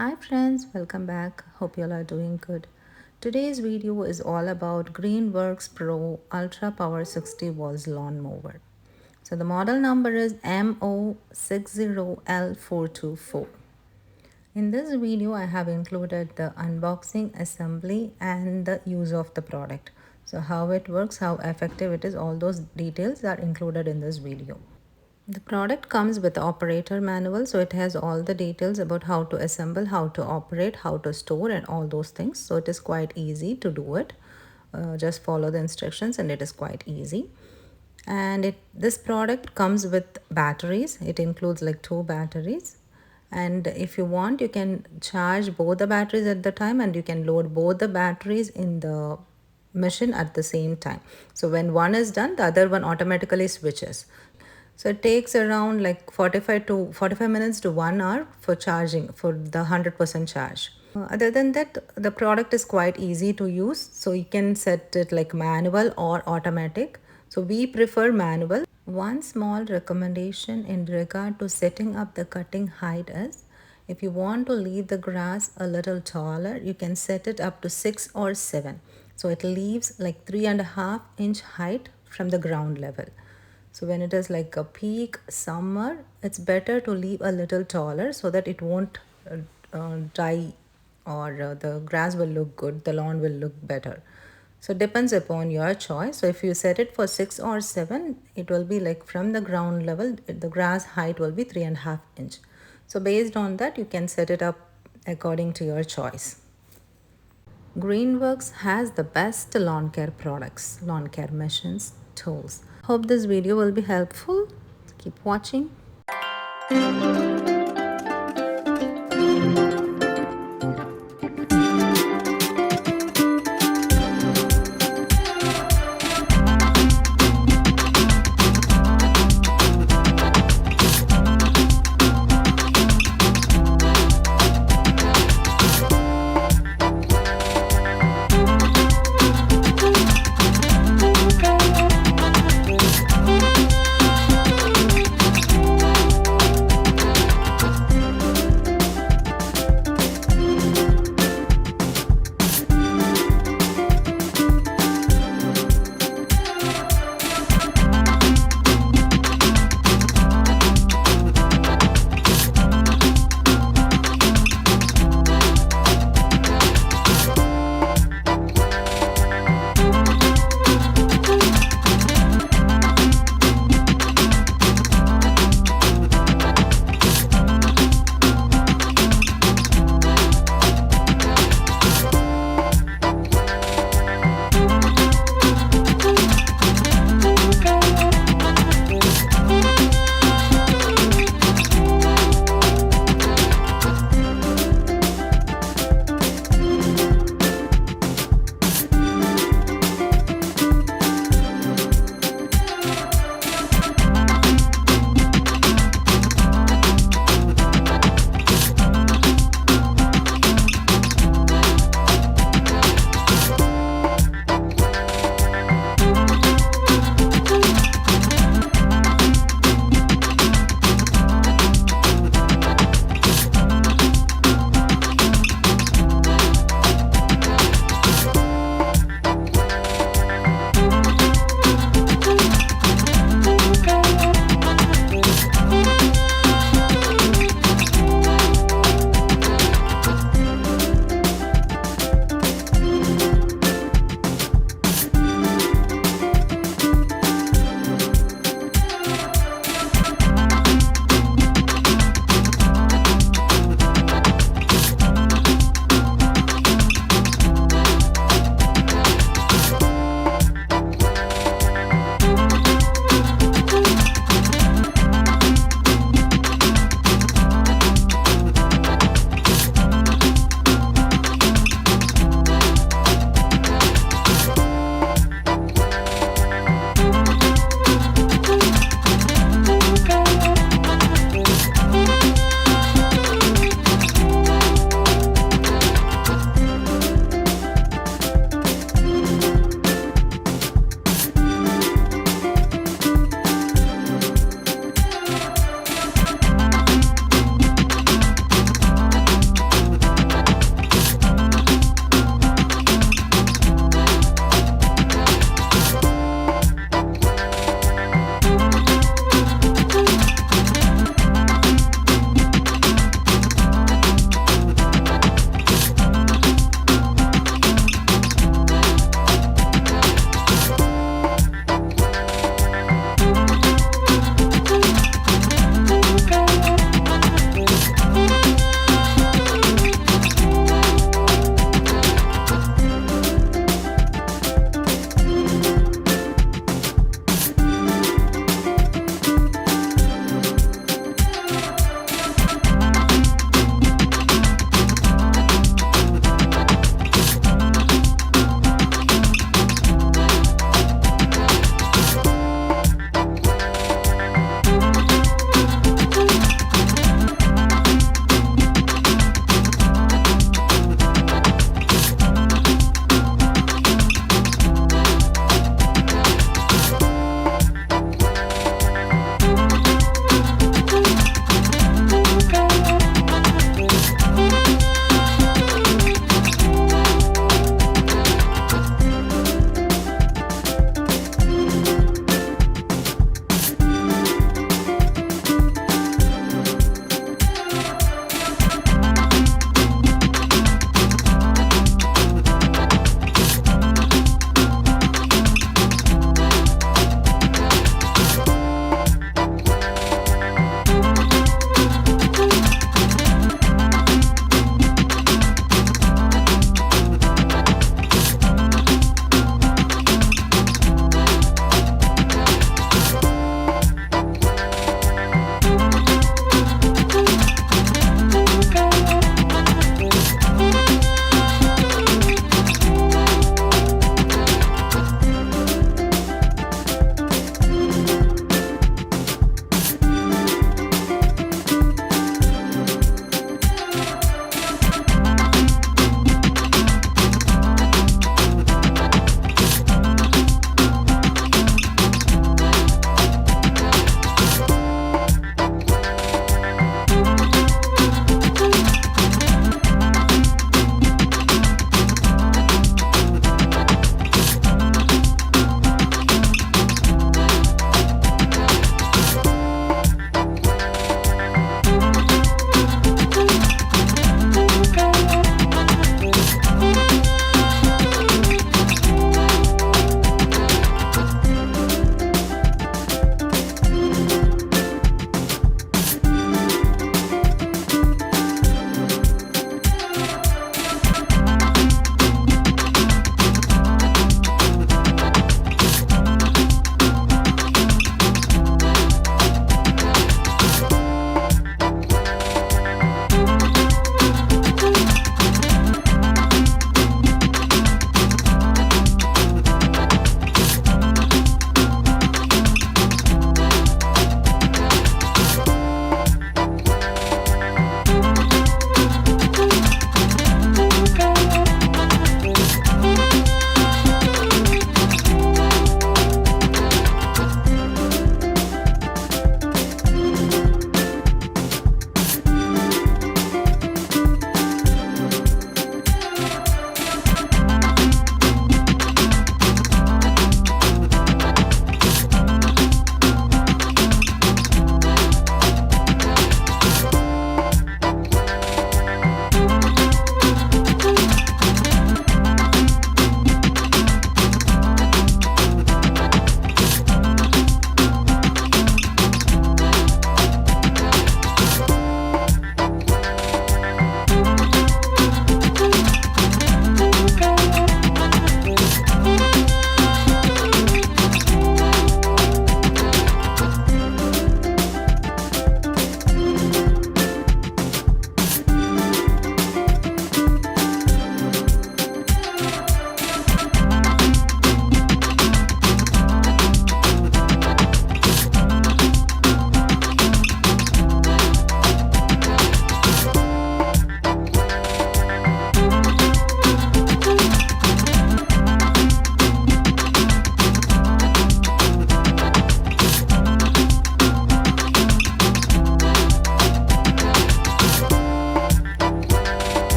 Hi friends, welcome back. Hope you all are doing good. Today's video is all about Greenworks Pro Ultra Power 60 volts lawn mower. So the model number is MO60L424. In this video, I have included the unboxing, assembly and the use of the product. So how it works, how effective it is, all those details are included in this video. The product comes with the operator manual, so it has all the details about how to assemble, how to operate, how to store and all those things. So it is quite easy to do it. Just follow the instructions and it is quite easy. And this product comes with batteries. It includes like 2 batteries. And if you want, you can charge both the batteries at the time and you can load both the batteries in the machine at the same time. So when one is done, the other one automatically switches. So it takes around like 45 minutes to 1 hour for charging for the 100% charge. Other than that, the product is quite easy to use. So you can set it like manual or automatic. So we prefer manual. One small recommendation in regard to setting up the cutting height is if you want to leave the grass a little taller, you can set it up to 6 or 7. So it leaves like 3.5 inch height from the ground level. So when it is like a peak summer, it's better to leave a little taller so that it won't die or the grass will look good, the lawn will look better. So it depends upon your choice. So if you set it for 6 or 7, it will be like from the ground level, the grass height will be 3.5 inch. So based on that, you can set it up according to your choice. Greenworks has the best lawn care products, lawn care machines, tools. Hope this video will be helpful. Keep watching.